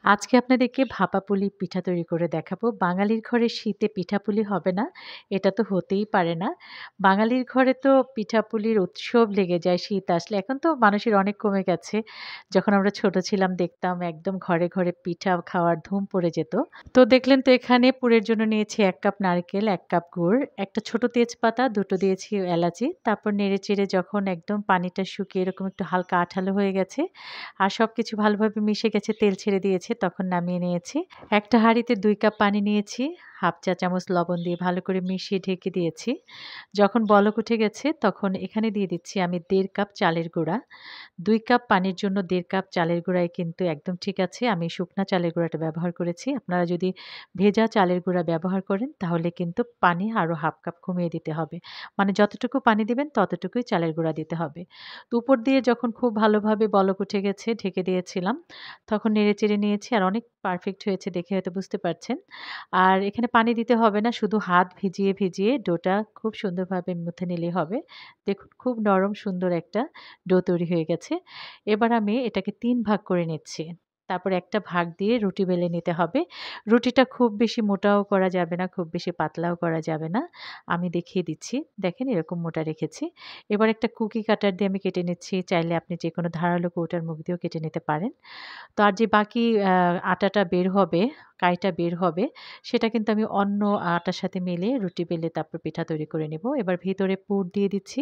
আজকে আপনাদেরকে ভাপা-পুলি পিঠা তৈরি করে দেখাবো। বাঙালির ঘরে শীতে পিঠাপুলি হবে না, এটা তো হতেই পারে না। বাঙালির ঘরে তো পিঠাপুলির উৎসব লেগে যায় শীত আসলে। এখন তো মানুষের অনেক কমে গেছে। যখন আমরা ছোট ছিলাম দেখতাম একদম ঘরে, ঘরে পিঠা খাওয়ার ধুম পড়ে যেত। তো দেখলেন তো এখানে পুরের জন্য নিয়েছি ১ কাপ নারকেল, ১ কাপ গুড়, একটা ছোট তেজপাতা, ২ টো দিয়েছি এলাচি। তারপর নেড়েচেড়ে যখন একদম পানিটা শুকিয়ে এরকম একটু হালকা আঠালো হয়ে গেছে আর সবকিছু ভালোভাবে মিশে গেছে, তেল ছেড়ে দিয়েছে, তখন নামিয়ে নিয়েছি। একটা হাঁড়িতে ২ কাপ পানি নিয়েছি, ১/২ চা চামচ লবণ দিয়ে ভালো করে মিশিয়ে ঢেকে দিয়েছি। যখন বলক উঠে গেছে তখন এখানে দিয়ে দিচ্ছি আমি ১.৫ কাপ চালের গুঁড়া। ২ কাপ পানির জন্য ১.৫ কাপ চালের গুঁড়াই কিন্তু একদম ঠিক আছে। আমি শুকনা চালের গুঁড়াটা ব্যবহার করেছি। আপনারা যদি ভেজা চালের গুঁড়া ব্যবহার করেন তাহলে কিন্তু পানি আরো ১/২ কাপ কমিয়ে দিতে হবে। মানে যতটুকু পানি দিবেন ততটুকুই চালের গুঁড়া দিতে হবে। তো উপর দিয়ে যখন খুব ভালোভাবে বলক উঠে গেছে ঢেকে দিয়েছিলাম। তখন নেড়েচেড়ে নিয়েছি আর অনেক পারফেক্ট হয়েছে দেখে হয়তো বুঝতে পারছেন। আর এখানে পানি দিতে হবে না, শুধু হাত ভিজিয়ে, ভিজিয়ে ডোটা খুব সুন্দরভাবে মুথে নিলেই হবে। দেখুন খুব নরম সুন্দর একটা ডো তৈরি হয়ে গেছে। এবার আমি এটাকে ৩ ভাগ করে নিচ্ছি। তারপর একটা ভাগ দিয়ে রুটি বেলে নিতে হবে। রুটিটা খুব বেশি মোটাও করা যাবে না, খুব বেশি পাতলাও করা যাবে না। আমি দেখিয়ে দিচ্ছি। দেখেন এরকম মোটা রেখেছি। এবার একটা কুকি কাটার দিয়ে আমি কেটে নিচ্ছি। চাইলে আপনি যেকোনো ধারালো কৌটার মুখ দিয়েও কেটে নিতে পারেন। তো আর যে বাকি আটাটা বের হবে, কাইটা বের হবে, সেটা কিন্তু আমি অন্য আটার সাথে মিলিয়ে রুটি বেলে তারপর পিঠা তৈরি করে নেব। এবার ভিতরে পুর দিয়ে দিচ্ছি।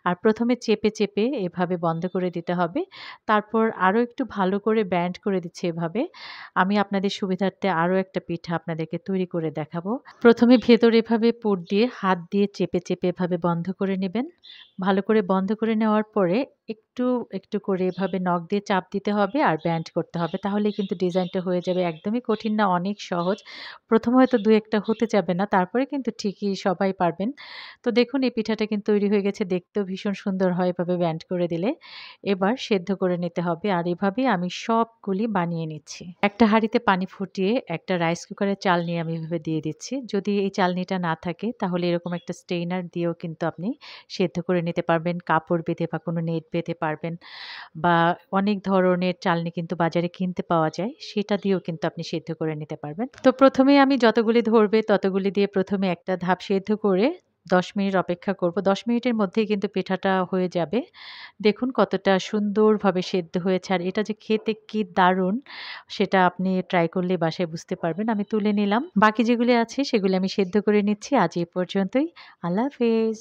আর ১ম এ চেপে, চেপে এভাবে বন্ধ করে দিতে হবে। তারপর আরো একটু ভালো করে ব্যান্ড করে দিচ্ছি এভাবে। আমি আপনাদের সুবিধার্থে আরো একটা পিঠা আপনাদেরকে তৈরি করে দেখাবো। ১ম এ ভেতরে এভাবে পুর দিয়ে হাত দিয়ে চেপে, চেপে এভাবে বন্ধ করে নেবেন। ভালো করে বন্ধ করে নেওয়ার পরে একটু, একটু করে এভাবে নখ দিয়ে চাপ দিতে হবে আর ব্যান্ড করতে হবে। তাহলেই কিন্তু ডিজাইনটা হয়ে যাবে। একদমই কঠিন না, অনেক সহজ। ১ম হয়তো ২-১ টা হতে যাবে না। তারপরে কিন্তু ঠিকই সবাই পারবেন। তো দেখুন এই পিঠাটা কিন্তু তৈরি হয়ে গেছে। দেখতেও ভীষণ সুন্দর হয় এভাবে ব্যান্ড করে দিলে। এবার সেদ্ধ করে নিতে হবে আর এভাবেই আমি সবগুলি বানিয়ে নিচ্ছি। একটা হাঁড়িতে পানি ফুটিয়ে একটা রাইস কুকারে চাল নিয়ে আমি এভাবে দিয়ে দিচ্ছি। যদি এই চালনিটা না থাকে তাহলে এরকম একটা স্ট্রেইনার দিয়েও কিন্তু আপনি সেদ্ধ করে নিতে পারবেন। কাপড় বেঁধে বা কোনো নেট বেঁধে পারবেন বা অনেক ধরনের চালনি কিন্তু বাজারে কিনতে পাওয়া যায়। সেটা দিয়েও কিন্তু আপনি সেদ্ধ করে নিতে পারবেন। তো ১ম এই আমি যতগুলি ধরবে ততগুলি দিয়ে ১ম এ একটা ধাপ সেদ্ধ করে ১০ মিনিট অপেক্ষা করব। ১০ মিনিটের মধ্যেই কিন্তু পিঠাটা হয়ে যাবে। দেখুন কতটা সুন্দরভাবে সেদ্ধ হয়েছে আর এটা যে খেতে কি দারুণ সেটা আপনি ট্রাই করলে বাসায় বুঝতে পারবেন। আমি তুলে নিলাম। বাকি যেগুলি আছে সেগুলি আমি সেদ্ধ করে নিচ্ছি। আজ এই পর্যন্তই। আল্লাহ হাফেজ।